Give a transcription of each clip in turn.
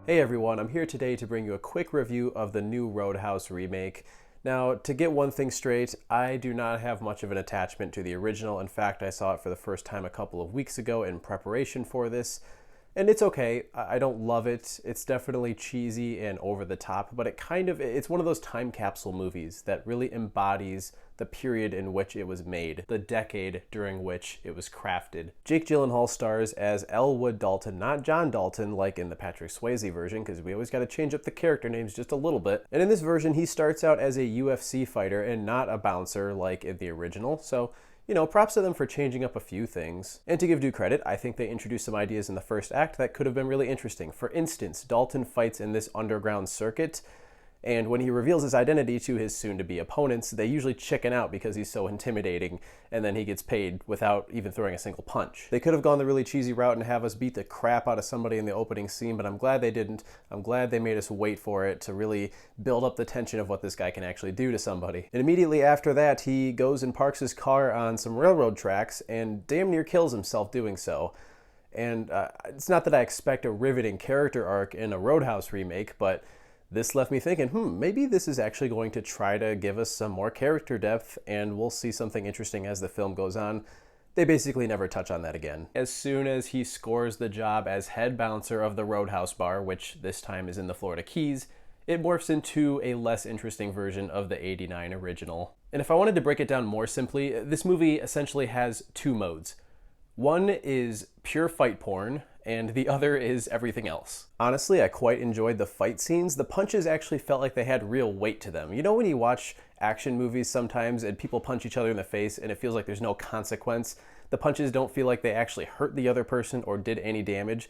Hey everyone, I'm here today to bring you a quick review of the new Roadhouse remake. Now, to get one thing straight, I do not have much of an attachment to the original. In fact, I saw it for the first time a couple of weeks ago in preparation for this. And it's okay. I don't love it. It's definitely cheesy and over the top, but it's one of those time capsule movies that really embodies the period in which it was made, the decade during which it was crafted. Jake Gyllenhaal stars as Elwood Dalton, not John Dalton like in the Patrick Swayze version, because we always got to change up the character names just a little bit. And in this version, he starts out as a UFC fighter and not a bouncer like in the original, so props to them for changing up a few things. And to give due credit, I think they introduced some ideas in the first act that could have been really interesting. For instance, Dalton fights in this underground circuit, and when he reveals his identity to his soon-to-be opponents, they usually chicken out because he's so intimidating, and then he gets paid without even throwing a single punch. They could have gone the really cheesy route and have us beat the crap out of somebody in the opening scene, but I'm glad they didn't. I'm glad they made us wait for it to really build up the tension of what this guy can actually do to somebody. And immediately after that, he goes and parks his car on some railroad tracks and damn near kills himself doing so. And it's not that I expect a riveting character arc in a Roadhouse remake, but this left me thinking, maybe this is actually going to try to give us some more character depth, and we'll see something interesting as the film goes on. They basically never touch on that again. As soon as he scores the job as head bouncer of the Roadhouse bar, which this time is in the Florida Keys, it morphs into a less interesting version of the '89 original. And if I wanted to break it down more simply, this movie essentially has two modes. One is pure fight porn, and the other is everything else. Honestly, I quite enjoyed the fight scenes. The punches actually felt like they had real weight to them. You know when you watch action movies sometimes and people punch each other in the face and it feels like there's no consequence? The punches don't feel like they actually hurt the other person or did any damage.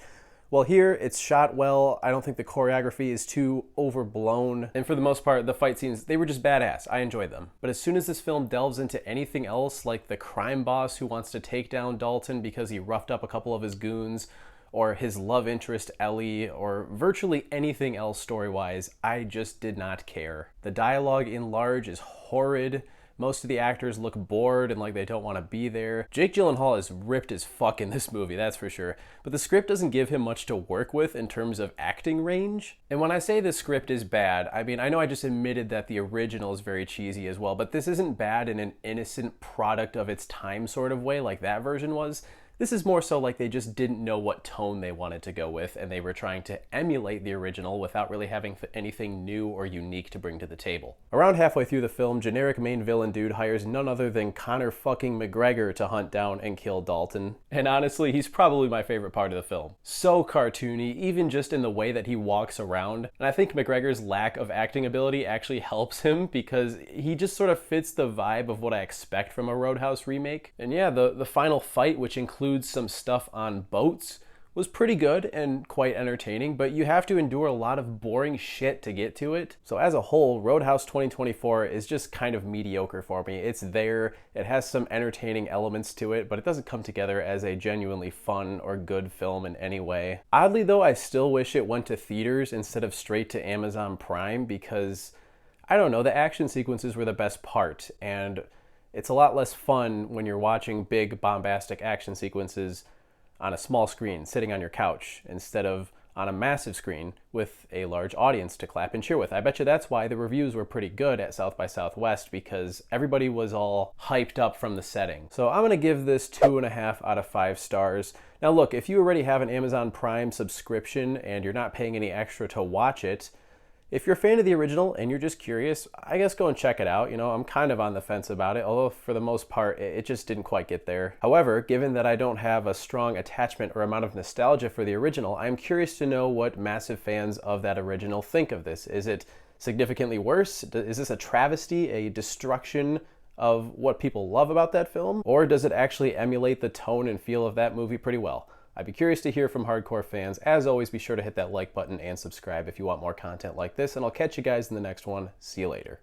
Well, here, it's shot well. I don't think the choreography is too overblown. And for the most part, the fight scenes, they were just badass. I enjoyed them. But as soon as this film delves into anything else, like the crime boss who wants to take down Dalton because he roughed up a couple of his goons, or his love interest Ellie, or virtually anything else story-wise, I just did not care. The dialogue in large is horrid. Most of the actors look bored and like they don't want to be there. Jake Gyllenhaal is ripped as fuck in this movie, that's for sure. But the script doesn't give him much to work with in terms of acting range. And when I say the script is bad, I mean, I know I just admitted that the original is very cheesy as well, but this isn't bad in an innocent product of its time sort of way like that version was. This is more so like they just didn't know what tone they wanted to go with, and they were trying to emulate the original without really having anything new or unique to bring to the table. Around halfway through the film, generic main villain dude hires none other than Conor fucking McGregor to hunt down and kill Dalton. And honestly, he's probably my favorite part of the film. So cartoony, even just in the way that he walks around. And I think McGregor's lack of acting ability actually helps him because he just sort of fits the vibe of what I expect from a Roadhouse remake. And yeah, the final fight, which includes some stuff on boats, was pretty good and quite entertaining, but you have to endure a lot of boring shit to get to it. So as a whole, Roadhouse 2024 is just kind of mediocre for me. It's there, it has some entertaining elements to it, but it doesn't come together as a genuinely fun or good film in any way. Oddly though, I still wish it went to theaters instead of straight to Amazon Prime because, I don't know, the action sequences were the best part, and it's a lot less fun when you're watching big bombastic action sequences on a small screen sitting on your couch instead of on a massive screen with a large audience to clap and cheer with. I bet you that's why the reviews were pretty good at South by Southwest, because everybody was all hyped up from the setting. So I'm gonna give this 2.5 out of 5 stars. Now look, if you already have an Amazon Prime subscription and you're not paying any extra to watch it, if you're a fan of the original and you're just curious, I guess go and check it out. I'm kind of on the fence about it, although for the most part, it just didn't quite get there. However, given that I don't have a strong attachment or amount of nostalgia for the original, I'm curious to know what massive fans of that original think of this. Is it significantly worse? Is this a travesty, a destruction of what people love about that film? Or does it actually emulate the tone and feel of that movie pretty well? I'd be curious to hear from hardcore fans. As always, be sure to hit that like button and subscribe if you want more content like this, and I'll catch you guys in the next one. See you later.